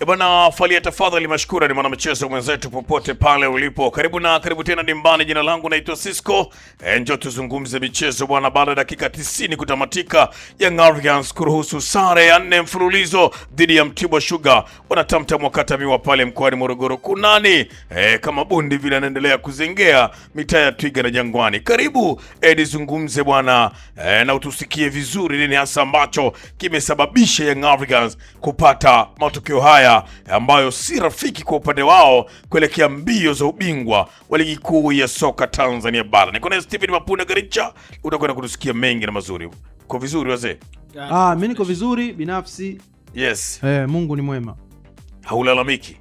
Bwana Falia, tafadhali mashkura ni mwanamchezo mwenzetu popote pale ulipo. Karibu tena dimbani. Jina langu naitwa Cisco. Njoo tuzungumze michezo bwana. Baada ya dakika 90 kutamatika, Young Africans kuruhusu sare ya 4 mfululizo dhidi ya Mtibwa Sugar. Wanatamtam wakatamiwa pale mkoani Morogoro kunani. Kama bundi vile anaendelea kuzengea mitaa ya Twiga na Jangwani. Karibu nizungumze bwana, na utusikie vizuri nini hasa ambacho kimesababisha Young Africans kupata matokeo haya ambayo si rafiki kwa upande wao kuelekea mbio za ubingwa wa ligi kuu ya soka Tanzania bara. Niko na Steven Mapunda Garicha, utakwenda kutusikia mengi na mazuri. Kwa vizuri wazee? Mimi niko vizuri binafsi. Yes. Mungu ni mwema. Haulalamiki?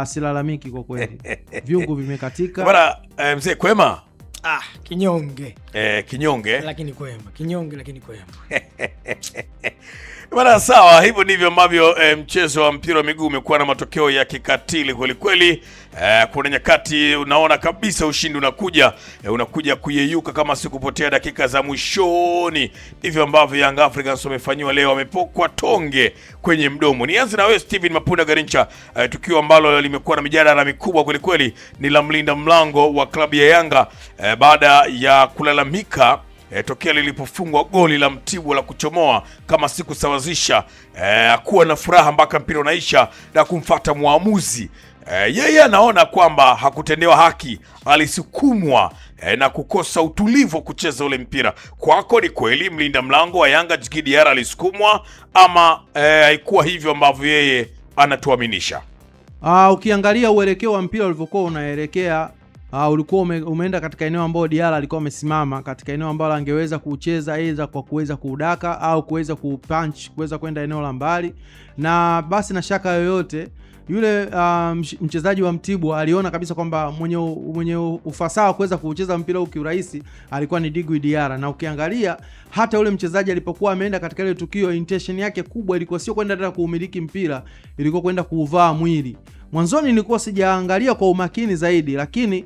Silalamiki kwa kweli. Viungo vimekatika. Bwana mzee kwema? Kinyonge. Kinyonge. Lakini kwema. Kinyonge lakini kwema. Bwana sawa, hivyo ndivyo ambavyo mchezo wa mpira wa miguu umekuwa na matokeo ya kikatili kweli kweli. Kuna nyakati unaona kabisa ushindi unakuja kuyeyuka kama sikupotea dakika za mwishoni. Ndivyo ambavyo Young Africans wamefanywa leo, wamepokwa tonge kwenye mdomo. Nianze na wewe Steven Mapunda Garincha. Tukio ambalo limekuwa na mijadala mikubwa kweli kweli ni la mlinda mlango wa klabu ya Yanga baada ya kulalamika tokea lilipofungwa goli la Mtibwa la kuchomoa kama sikusawazisha, kuwa na furaha mpaka mpira unaisha na kumfuata muamuzi. Yeye anaona kwamba hakutendewa haki, alisukumwa na kukosa utulivu kucheza ule mpira. Kwako ni kweli mlinda mlango wa Yanga Djigui Diarra alisukumwa ama haikuwa hivyo ambavyo yeye anatuaminisha? Ukiangalia uelekeo wa mpira ulivyokuwa unaelekea, ulikuwa umeenda katika eneo ambalo Diarra alikuwa amesimama, katika eneo ambalo angeweza kucheza aidha kwa kuweza kuudaka au kuweza kupunch, kuweza kwenda eneo la mbali. Na basi na shaka yoyote yule mchezaji wa Mtibwa aliona kabisa kwamba mwenye ufasaha kuweza kucheza mpira huu kiurahisi alikuwa ni Djigui Diarra. Na ukiangalia hata yule mchezaji alipokuwa ameenda katika ile tukio, intention yake kubwa ilikuwa sio kwenda hata kuumiliki mpira, ilikuwa kwenda kuuvaa mwili. Mwanzoni nilikuwa sijaangalia kwa umakini zaidi, lakini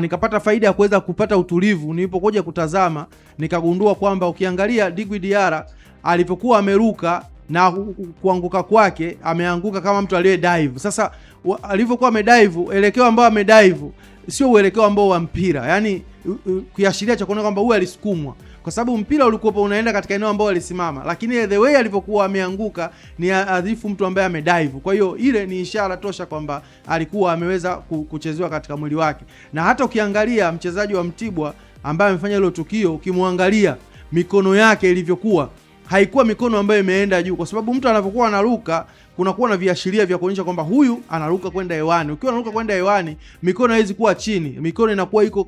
nikapata faida ya kuweza kupata utulivu. Nilipokuja kutazama nikagundua kwamba ukiangalia Djigui Diarra alipokuwa ameruka na kuanguka kwake, ameanguka kama mtu aliye dive. Sasa alivyokuwa amedive, elekeo ambao amedive sio uelekeo ambao wa mpira, yani kiashiria cha kuona kwamba huyu alisukumwa, kwa sababu mpira ulikuwa unaenda katika eneo ambao alisimama, lakini the way alivyokuwa ameanguka ni adhifu mtu ambaye amedive. Kwa hiyo ile ni ishara tosha kwamba alikuwa ameweza kuchezewa katika mwili wake. Na hata ukiangalia mchezaji wa Mtibwa ambaye amefanya hilo tukio, ukimwangalia mikono yake ilivyokuwa, haikuwa mikono ambayo imeenda juu, kwa sababu mtu anapokuwa anaruka kunakuwa na viashiria vya kuonyesha kwamba huyu anaruka kwenda hewani. Ukiwa unaruka kwenda hewani, mikono haiwezi kuwa chini, mikono inakuwa iko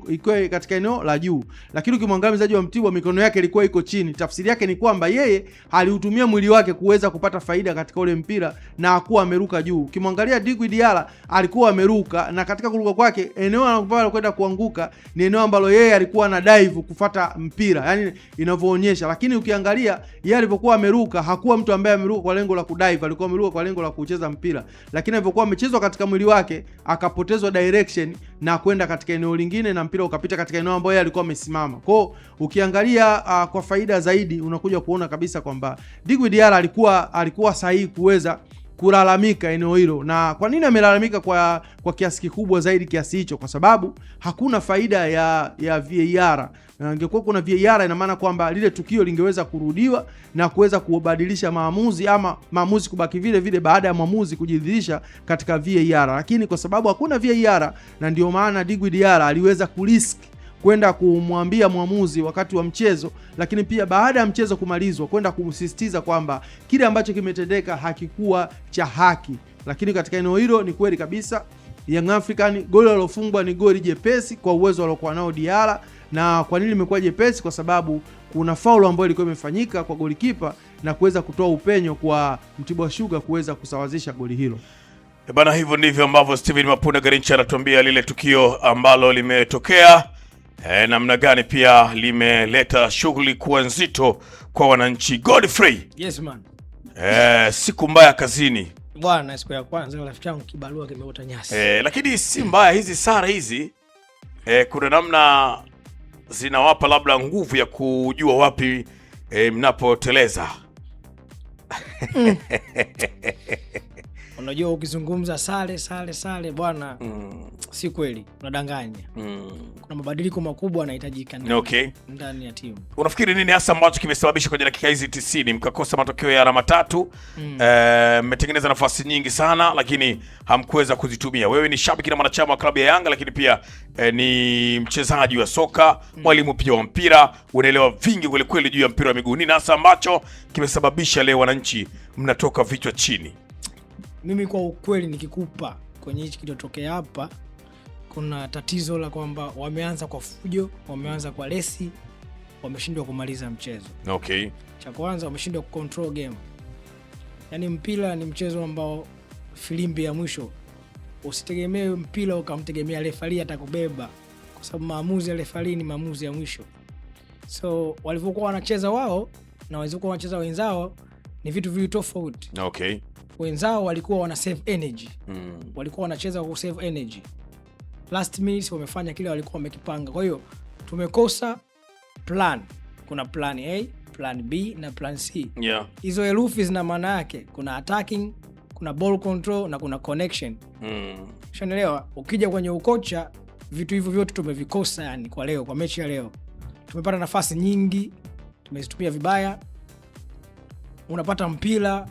katika eneo la juu. Lakini ukimwangalia mchezaji wa Mtibwa, mikono yake ilikuwa iko chini. Tafsiri yake ni kwamba yeye aliutumia mwili wake kuweza kupata faida katika ule mpira na hakuwa ameruka juu. Ukimwangalia Djigui Diarra alikuwa ameruka, na katika kuruka kwake eneo anapopata kwenda kuanguka ni eneo ambalo yeye alikuwa na dive kufuata mpira, yani inavyoonyesha. Lakini ukiangalia yeye alipokuwa ameruka, hakuwa mtu ambaye ameruka kwa lengo la kudive, alikuwa ameruka kwa lengo la kucheza mpira. Lakini alipokuwa amechezwa katika mwili wake, akapotezwa direction na kwenda katika eneo lingine, na mpira ukapita katika eneo ambalo yeye alikuwa amesimama. Kwa ukiangalia kwa faida zaidi, unakuja kuona kabisa kwamba Djigui Diarra alikuwa sahihi kuweza kulalamika eneo hilo. Na kwa nini amelalamika kwa kiasi kikubwa zaidi kiasi hicho? Kwa sababu hakuna faida ya VAR. Ingekuwa kuna VAR, ina maana kwamba lile tukio lingeweza kurudiwa na kuweza kubadilisha maamuzi, ama maamuzi kubaki vile vile baada ya maamuzi kujidhihirisha katika VAR. Lakini kwa sababu hakuna VAR, na ndio maana Djigui Diarra aliweza kurisk kwenda kumwambia mwamuzi wakati wa mchezo, lakini pia baada ya mchezo kumalizwa kwenda kumsisitiza kwamba kile ambacho kimetendeka hakikuwa cha haki. Lakini katika eneo hilo ni kweli kabisa Young African goli alofungwa ni goli jepesi kwa uwezo aliokuwa nao Diarra. Na kwa nini limekuwa jepesi? Kwa sababu kuna faulu ambayo ilikuwa imefanyika kwa golikipa na kuweza kutoa upenyo kwa Mtibwa Sugar kuweza kusawazisha goli hilo. Bana, hivyo ndivyo ambavyo Steven Mapunda Garincha anatuambia lile tukio ambalo limetokea, namna gani pia limeleta shughuli kuwa nzito kwa wananchi. Godfrey. Yes man. Siku mbaya kazini. Bwana, siku ya kwanza rafiki yangu kibarua kimeota nyasi. Lakini si mbaya hizi sara hizi. Kuna namna zinawapa labda nguvu ya kujua wapi mnapoteleza. Unajua ukizungumza sare bwana, si kweli, unadanganya. Kuna mabadiliko makubwa yanahitajika ndani ya timu. Unafikiri nini hasa ambacho kimesababisha kwenye dakika hizi 90 mkakosa matokeo ya alama 3? Mmetengeneza nafasi nyingi sana lakini hamkuweza kuzitumia. Wewe ni shabiki na mwanachama wa klabu ya Yanga, lakini pia ni mchezaji wa soka, mwalimu pia wa mpira, unaelewa vingi kweli kweli juu ya mpira wa miguu. Nini hasa ambacho kimesababisha leo wananchi mnatoka vichwa chini? Mimi kwa ukweli nikikupa kwenye hichi kilotokea hapa, kuna tatizo la kwamba wameanza kwa fujo, wameanza kwa lesi, wameshindwa kumaliza mchezo. Cha kwanza wameshindwa kucontrol game. Yaani mpira ni mchezo ambao filimbi ya mwisho. Usitegemee mpira ukamtegemea refarii atakubeba, kwa sababu maamuzi ya refarii ni maamuzi ya mwisho. So walivyokuwa wanacheza wao na walivyokuwa wanacheza wenzao ni vitu viwili tofauti. Wenzao walikuwa wana save energy. Walikuwa wanacheza kwa save energy. Last minutes wamefanya kile walikuwa wamekipanga. Kwa hiyo tumekosa plan. Kuna plan A, plan B na plan C. Hizo herufi zina maana yake. Kuna attacking, kuna ball control na kuna connection. Unaelewa? Ukija kwenye ukocha, vitu hivyo vyote tumevikosa yani kwa leo, kwa mechi ya leo. Tumepata nafasi nyingi, tumezitumia vibaya. Unapata mpira,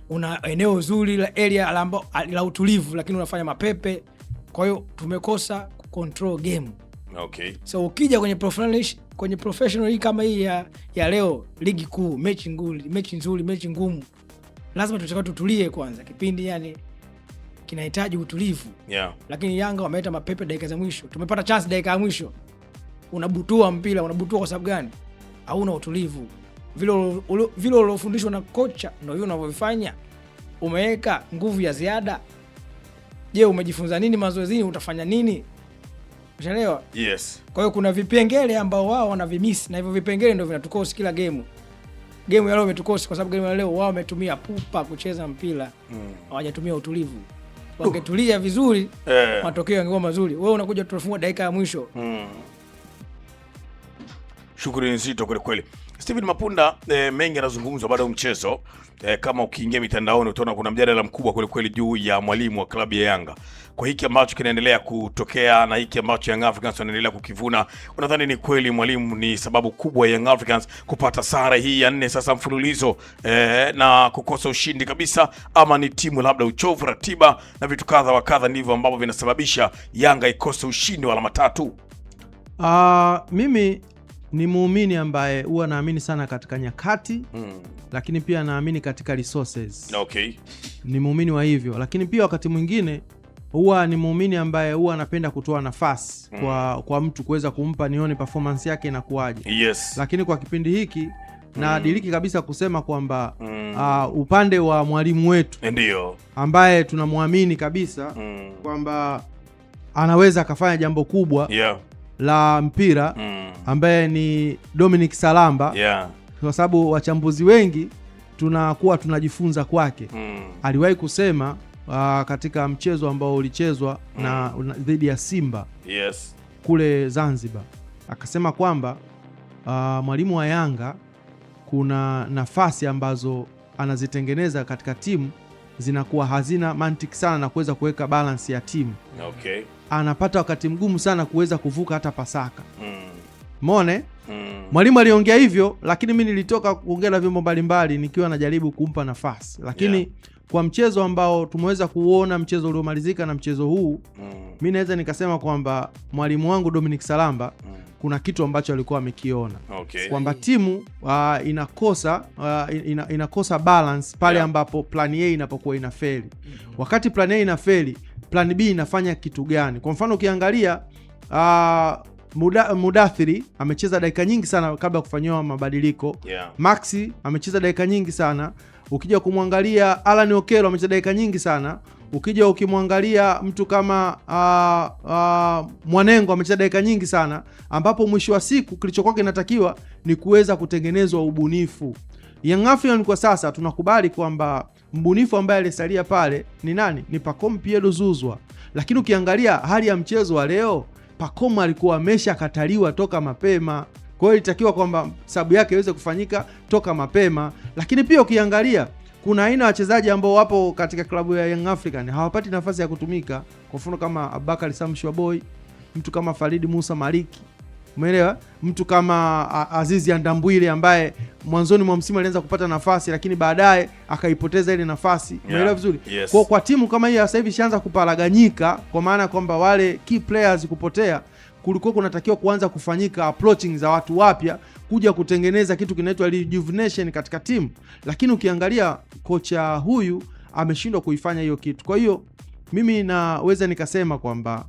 una eneo zuri la area la utulivu, lakini unafanya mapepe. Kwa hiyo tumekosa kucontrol game. So ukija kwenye professional hii kama hii ya leo, ligi kuu, mechi nzuri, mechi ngumu, lazima tutulie kwanza. Kipindi yani kinahitaji utulivu. Lakini Yanga wameleta mapepe dakika za mwisho. Tumepata chance dakika ya mwisho. Unabutua mpira, unabutua kwa sababu gani? Hauna utulivu. Vile ulofundishwa na kocha ndio hivyo unavyofanya. Umeweka nguvu ya ziada. Je, umejifunza nini mazoezini? Utafanya nini? Unaelewa? Kwa hiyo kuna vipengele ambao wao wanavimiss, na hivyo vipengele ndio vinatukosi kila game. Game ya leo imetukosi kwa sababu game ya leo wao wametumia pupa kucheza mpira. Hawajatumia utulivu. Wangetulia vizuri, matokeo yangekuwa mazuri. Wewe unakuja tufunga dakika ya mwisho. Shukrani nzito kweli kweli. Steven Mapunda, mengi yanazungumzwa baada ya mchezo. Kama ukiingia mitandaoni utaona kuna mjadala mkubwa kweli kweli juu ya mwalimu wa klabu ya Yanga. Kwa hiki ambacho kinaendelea kutokea na hiki ambacho Young Africans wanaendelea kukivuna, unadhani ni kweli mwalimu ni sababu kubwa ya Young Africans kupata sare hii ya 4 sasa mfululizo na kukosa ushindi kabisa, ama ni timu labda uchovu, ratiba na vitu kadha wa kadha ndivyo ambavyo vinasababisha Yanga ikose ushindi wa alama 3? Mimi ni muumini ambaye huwa naamini sana katika nyakati, lakini pia naamini katika resources. Ni muumini wa hivyo, lakini pia wakati mwingine huwa ni muumini ambaye huwa anapenda kutoa nafasi kwa mtu kuweza kumpa nione performance yake inakuaje. Lakini kwa kipindi hiki nadiriki kabisa kusema kwamba upande wa mwalimu wetu ndio ambaye tunamwamini kabisa kwamba anaweza akafanya jambo kubwa la mpira, ambaye ni Dominic Salamba, kwa sababu wachambuzi wengi tunakuwa tunajifunza kwake. Aliwahi kusema katika mchezo ambao ulichezwa na dhidi ya Simba kule Zanzibar, akasema kwamba mwalimu wa Yanga kuna nafasi ambazo anazitengeneza katika timu zinakuwa hazina mantiki sana na kuweza kuweka balance ya timu. Anapata wakati mgumu sana kuweza kuvuka hata Pasaka. Mone? Mwalimu aliongea hivyo, lakini mimi nilitoka kuongea na vyombo mbalimbali nikiwa najaribu kumpa nafasi. Lakini kwa mchezo ambao tumeweza kuona, mchezo uliomalizika na mchezo huu, mimi naweza nikasema kwamba mwalimu wangu Dominic Salamba kuna kitu ambacho alikuwa amekiona. Kwamba timu inakosa balance pale ambapo plan A inapokuwa inafeli. Wakati plan A inafeli, plan B inafanya kitu gani? Kwa mfano ukiangalia Mudathiri amecheza dakika nyingi sana kabla ya kufanyiwa mabadiliko. Maxi amecheza dakika nyingi sana. Ukija kumwangalia Alan Okelo amecheza dakika nyingi sana. Ukija ukimwangalia mtu kama Mwanengo amecheza dakika nyingi sana, ambapo mwisho wa siku kilichokuwa kinatakiwa ni kuweza kutengenezwa ubunifu. Young Africans kwa sasa tunakubali kwamba mbunifu ambaye alisalia pale ni nani? Ni Pacome Pierre Zouzoua. Lakini ukiangalia hali ya mchezo wa leo, Pacome alikuwa ameshakataliwa toka mapema. Kwa hiyo ilitakiwa kwamba sababu yake iweze kufanyika toka mapema. Lakini pia ukiangalia kuna aina ya wachezaji ambao wapo katika klabu ya Young African hawapati nafasi ya kutumika. Kwa mfano kama Abubakar Sam Shwaboy, mtu kama Farid Musa Maliki, umeelewa? Mtu kama Azizi Andambwile ambaye mwanzoni mwa msimu alianza kupata nafasi lakini baadaye akaipoteza ile nafasi. Umeelewa vizuri? Yes. Kwa timu kama hii sasa hivi ishaanza kuparaganyika, kwa maana kwamba wale key players kupotea, kulikuwa kunatakiwa kuanza kufanyika approaching za watu wapya kuja kutengeneza kitu kinaitwa rejuvenation katika timu, lakini ukiangalia kocha huyu ameshindwa kuifanya hiyo kitu. Kwa hiyo mimi naweza nikasema kwamba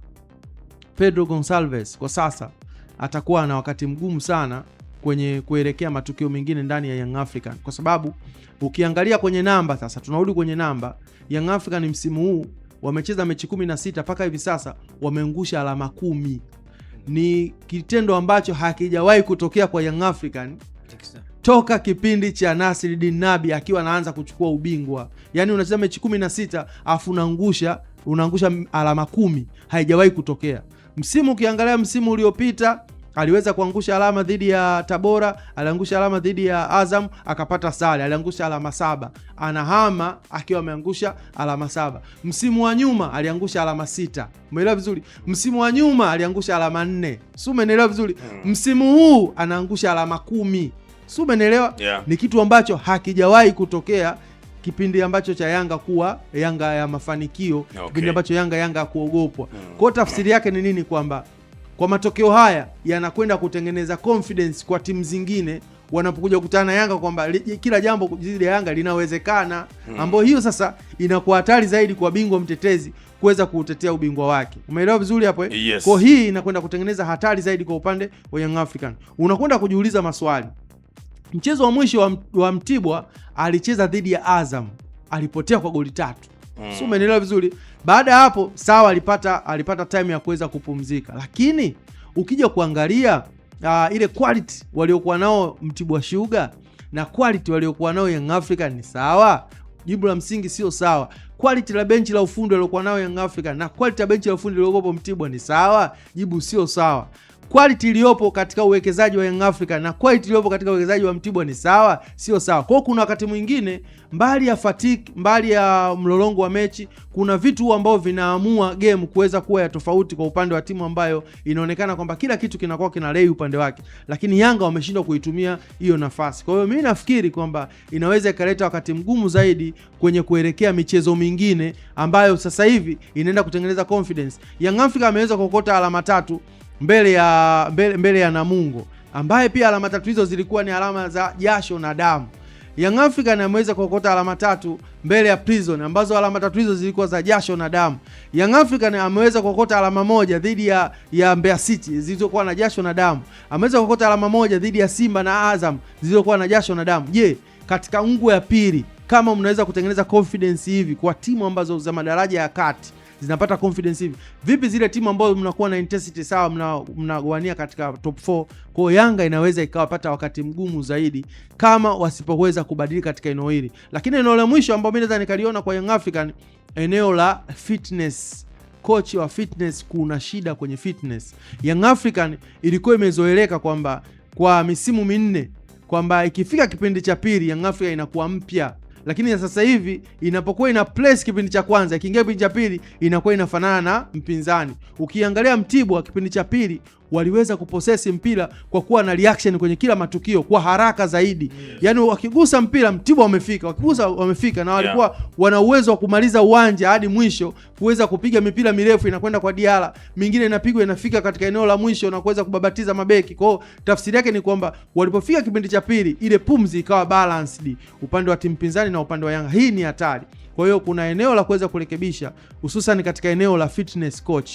Pedro Gonçalves kwa sasa atakuwa na wakati mgumu sana kwenye kuelekea matukio mengine ndani ya Young African, kwa sababu ukiangalia kwenye namba sasa, tunarudi kwenye namba. Young African msimu huu wamecheza mechi 16 mpaka hivi sasa wameangusha alama 10. Ni kitendo ambacho hakijawahi kutokea kwa Young African toka kipindi cha Nasreddine Nabi akiwa anaanza kuchukua ubingwa. Yaani unacheza mechi 16 afu unaangusha alama 10, haijawahi kutokea. Msimu ukiangalia msimu uliopita aliweza kuangusha alama dhidi ya Tabora, aliangusha alama dhidi ya Azam akapata sare, aliangusha alama 7. Anahama akiwa ameangusha alama 7. Msimu wa nyuma aliangusha alama 6. Umeelewa vizuri? Msimu wa nyuma aliangusha alama 4. Si umeelewa vizuri? Msimu huu anaangusha alama 10. Si umeelewa? Yeah. Ni kitu ambacho hakijawahi kutokea kipindi ambacho cha Yanga kuwa Yanga ya mafanikio, okay. Kipindi ambacho Yanga ya kuogopwa. Kwa tafsiri yake ni nini? Kwamba kwa matokeo haya yanakwenda kutengeneza confidence kwa timu zingine wanapokuja kukutana na Yanga kwamba kila jambo dhidi ya Yanga linawezekana, ambapo hiyo sasa inakuwa hatari zaidi kwa bingwa mtetezi kuweza kuutetea ubingwa wake. Umeelewa vizuri hapo eh? Yes. Kwa hii inakwenda kutengeneza hatari zaidi kwa upande wa Young African. Unakwenda kujiuliza maswali. Mchezo wa mwisho wa Mtibwa alicheza dhidi ya Azam, alipotea kwa goli 3. So umeelewa vizuri? Baada ya hapo sawa, alipata time ya kuweza kupumzika, lakini ukija kuangalia ile quality waliokuwa nao Mtibwa Sugar na quality waliokuwa nao Young African ni sawa? Jibu la msingi sio sawa. Quality la benchi la ufundi waliokuwa nao Young African na quality la benchi la ufundi waliokuwa Mtibwa ni sawa? Jibu sio sawa. Quality iliyopo katika uwekezaji wa Young African na quality iliyopo katika uwekezaji wa Mtibwa ni sawa? Sio sawa. Kwa hiyo kuna wakati mwingine mbali ya fatigue, mbali ya mlolongo wa mechi, kuna vitu ambavyo vinaamua game kuweza kuwa ya tofauti kwa upande wa timu ambayo inaonekana kwamba kila kitu kinakuwa kinalei upande wake, lakini Yanga wameshindwa kuitumia hiyo nafasi. Kwa hiyo mimi nafikiri kwamba inaweza ikaleta wakati mgumu zaidi kwenye kuelekea michezo mingine ambayo sasa hivi inaenda kutengeneza confidence. Young Africa ameweza kuokota alama 3 mbele ya Namungo, ambaye pia alama 3 hizo zilikuwa ni alama za jasho na damu. Young African ameweza kuokota alama 3 mbele ya Prison, ambazo alama 3 hizo zilikuwa za jasho na damu. Young African ameweza kuokota alama 1 dhidi ya Mbeya City zilizokuwa na jasho na damu. Ameweza kuokota alama 1 dhidi ya Simba na Azam zilizokuwa na jasho na damu. Je, katika ungu ya pili kama mnaweza kutengeneza confidence hivi kwa timu ambazo za madaraja ya kati zinapata confidence hivi, vipi zile timu ambazo mnakuwa na intensity sawa, mnagowania katika top 4? Kwa Yanga inaweza ikawapata wakati mgumu zaidi kama wasipoweza kubadilika katika eneo hili. Lakini eneo la mwisho ambao mimi naweza nikaliona kwa Young African, eneo la fitness. Coach wa fitness, kuna shida kwenye fitness. Young African ilikuwa imezoeleka kwamba kwa misimu minne kwamba ikifika kipindi cha pili Young African inakuwa mpya, lakini sasa hivi inapokuwa ina place kipindi cha kwanza, ikiingia kipindi cha pili inakuwa inafanana na mpinzani. Ukiangalia Mtibwa kipindi cha pili waliweza kuposesi mpira kwa kuwa na reaction kwenye kila matukio kwa haraka zaidi. Yes. Yaani wakigusa mpira Mtibwa wamefika na walikuwa wana uwezo wa kumaliza uwanja hadi mwisho, kuweza kupiga mipira mirefu inakwenda kwa Diala, mingine inapigwa inafika katika eneo la mwisho na kuweza kubabatiza mabeki. Kwa hiyo tafsiri yake ni kwamba walipofika kipindi cha pili ile pumzi ikawa balanced upande wa timu pinzani na upande wa Yanga. Hii ni hatari. Kwa hiyo kuna eneo la kuweza kurekebisha, hususan katika eneo la fitness coach.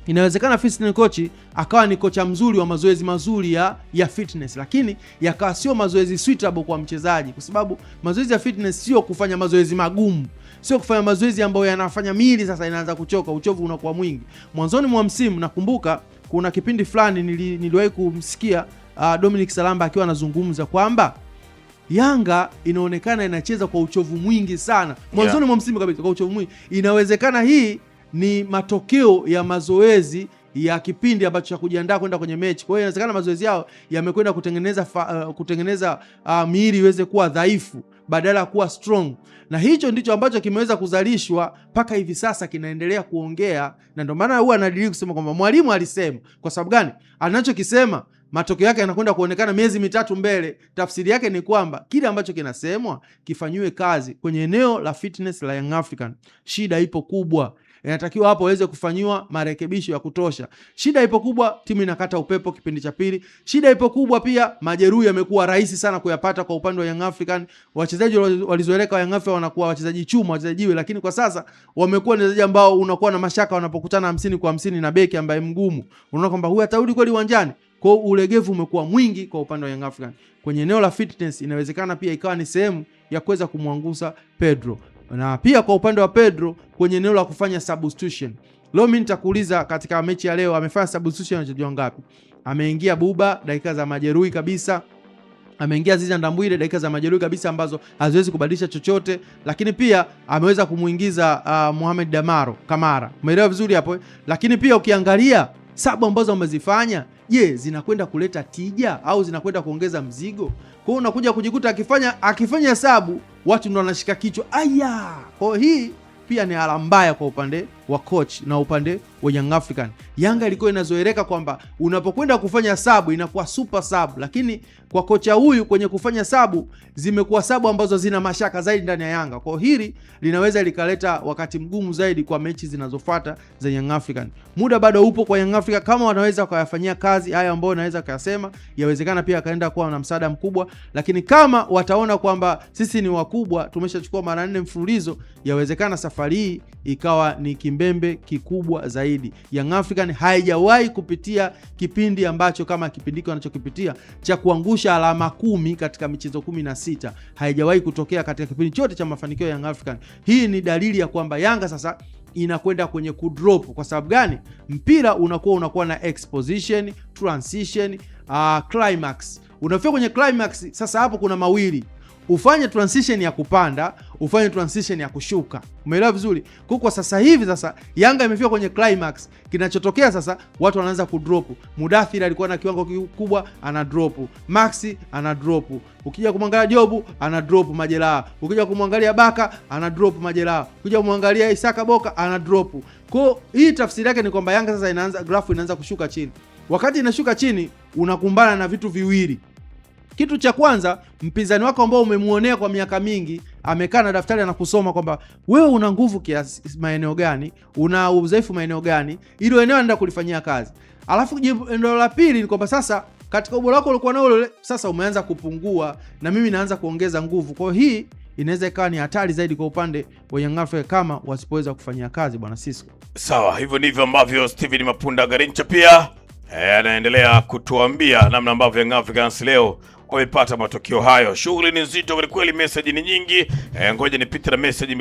Inawezekana fitness coach akawa ni kocha mzuri wa mazoezi mazuri ya fitness, lakini yakawa sio mazoezi suitable kwa mchezaji, kwa sababu mazoezi ya fitness sio kufanya mazoezi magumu, sio kufanya mazoezi ambayo yanafanya miili sasa inaanza kuchoka, uchovu unakuwa mwingi. Mwanzoni mwa msimu nakumbuka kuna kipindi fulani niliwahi kumsikia Dominic Salamba akiwa anazungumza kwamba Yanga inaonekana inacheza kwa uchovu mwingi sana mwanzoni mwa msimu kabisa, kwa uchovu mwingi. Inawezekana hii ni matokeo ya mazoezi ya kipindi ambacho cha kujiandaa kwenda kwenye mechi. Kwa hiyo inawezekana mazoezi yao yamekwenda kutengeneza miili iweze kuwa dhaifu badala ya kuwa strong, na hicho ndicho ambacho kimeweza kuzalishwa mpaka hivi sasa kinaendelea kuongea, na ndio maana huwa anadili kusema kwamba mwalimu alisema. Kwa sababu gani? Anachokisema matokeo yake yanakwenda kuonekana miezi mitatu mbele. Tafsiri yake ni kwamba kile ambacho kinasemwa kifanyiwe kazi. Kwenye eneo la fitness la Young African shida ipo kubwa, inatakiwa hapo waweze kufanyiwa marekebisho ya kutosha. Shida ipo kubwa, timu inakata upepo kipindi cha pili. Shida ipo kubwa pia, majeruhi yamekuwa rahisi sana kuyapata kwa upande wa Young African. Wachezaji walizoeleka Young African wanakuwa wachezaji chuma, wachezaji jiwe, lakini kwa sasa wamekuwa ni wachezaji ambao unakuwa na mashaka wanapokutana 50 kwa 50 na beki ambaye mgumu. Unaona kwamba huyu atarudi kweli uwanjani. Kwa ulegevu umekuwa mwingi kwa upande wa Young African. Kwenye eneo la fitness inawezekana pia ikawa ni sehemu ya kuweza kumwangusa Pedro. Na pia kwa upande wa Pedro kwenye eneo la kufanya substitution. Leo mimi nitakuuliza katika mechi ya leo amefanya substitution wachezaji wangapi? Ameingia Buba dakika za majeruhi kabisa. Ameingia Azizi Ndambwile dakika za majeruhi kabisa ambazo haziwezi kubadilisha chochote, lakini pia ameweza kumuingiza Mohamed Damaro Kamara. Umeelewa vizuri hapo? Lakini pia ukiangalia sabu ambazo wamezifanya, je, zinakwenda kuleta tija au zinakwenda kuongeza mzigo? Kwa hiyo unakuja kujikuta akifanya sabu watu ndo wanashika kichwa. Aya! Kwa hii pia ni alama mbaya kwa upande wa coach na upande wa Young African. Yanga ilikuwa inazoeleka kwamba unapokwenda kufanya sabu inakuwa super sabu, lakini kwa kocha huyu kwenye kufanya sabu zimekuwa sabu ambazo zina mashaka zaidi ndani ya Yanga. Kwa hili linaweza likaleta wakati mgumu zaidi kwa mechi zinazofuata za Young African. Muda bado upo kwa Young African, kama wanaweza kuyafanyia kazi haya ambayo naweza kuyasema, yawezekana pia akaenda kuwa na msaada mkubwa, lakini kama wataona kwamba sisi ni wakubwa, tumeshachukua mara 4 mfululizo, yawezekana safari hii ikawa ni kimbembe kikubwa zaidi. Young African haijawahi kupitia kipindi ambacho kama kipindiko wanachokipitia cha kuangusha alama 10 katika michezo 16. Haijawahi kutokea katika kipindi chote cha mafanikio ya Young African. Hii ni dalili ya kwamba Yanga sasa inakwenda kwenye kudrop. Kwa sababu gani? Mpira unakuwa na exposition, transition, climax. Unafika kwenye climax, sasa hapo kuna mawili. Ufanye transition ya kupanda, ufanye transition ya kushuka. Umeelewa vizuri? Kwa sasa hivi sasa Yanga imefika kwenye climax. Kinachotokea sasa watu wanaanza kudrop. Mudathir alikuwa na kiwango kikubwa, ana drop. Maxi ana drop. Ukija kumwangalia Jobu ana drop majeraha. Ukija kumwangalia Baka ana drop majeraha. Ukija kumwangalia Isaka Boka ana drop. Kwa hii tafsiri yake ni kwamba Yanga sasa grafu inaanza kushuka chini. Wakati inashuka chini unakumbana na vitu viwili. Kitu cha kwanza, mpinzani wako ambao umemuonea kwa miaka mingi amekaa na daftari anakusoma kwamba wewe una nguvu kiasi maeneo gani, una udhaifu maeneo gani, ili eneo anaenda kulifanyia kazi. Alafu eneo la pili ni kwamba sasa katika ubora wako ulikuwa nao sasa umeanza kupungua na mimi naanza kuongeza nguvu. Kwa hiyo hii inaweza ikawa ni hatari zaidi kwa upande wa Young Africa kama wasipoweza kufanyia kazi bwana Sisco. Sawa, hivyo ndivyo ambavyo Steven Mapunda Garincha pia anaendelea kutuambia namna ambavyo Young Africans leo wamepata matokeo hayo. Shughuli ni nzito kweli kweli, message ni nyingi. Ngoja nipite na message